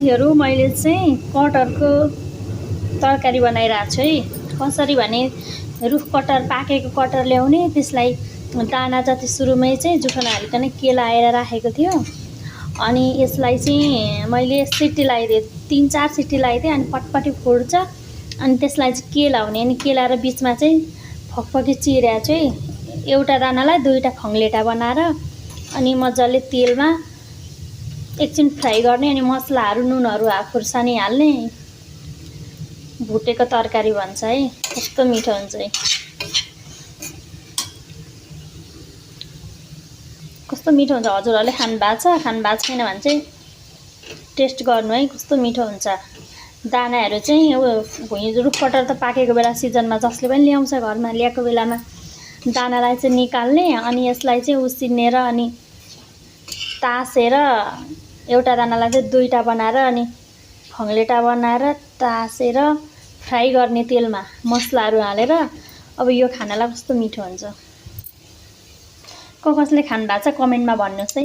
हरू मैले चाहिँ कटहरको तरकारी बनाइरहेको छु है। कसरी भने रुख कटहर पाकेको कटहर ल्याउने, त्यसलाई दाना जति सुरुमै चाहिँ जुठो नहालिकन केलाएर राखेको थियो। अनि यसलाई चाहिँ मैले सिटी लगाइदिएँ, 3-4 सिटी लगाइदिएँ। अनि पटपटी फुट्छ। अनि त्यसलाई चाहिँ केलाउने, अनि केलाएर बिचमा चाहिँ फकफकी चिरेर चाहिँ एउटा दानालाई 2टा खङ्लेटा बनाएर अनि मजाले तेलमा एकछिन फ्राई गर्ने। अनि मसलाहरू नुनहरू खुर्सानी हाल्ने, भुटेको तरकारी भन्छ है। कस्तो मिठो हुन्छ है, कस्तो मिठो हुन्छ। हजुरहरूले खानु भएको छैन भने चाहिँ टेस्ट गर्नु है, कस्तो मिठो हुन्छ। दानाहरू चाहिँ अब रुख कटहर त पाकेको बेला सिजनमा जसले पनि ल्याउँछ, घरमा ल्याएको बेलामा दानालाई चाहिँ निकाल्ने। अनि यसलाई चाहिँ उसिनेर अनि तासेर एउटा दानालाई चाहिँ 2टा बनाएर अनि खङ्लेटा बनाएर तासेर फ्राई गर्ने तेलमा मसलाहरू हालेर। अब यो खानालाई कस्तो मिठो हुन्छ। कसले खानु भएको छ कमेन्टमा भन्नुहोस् है।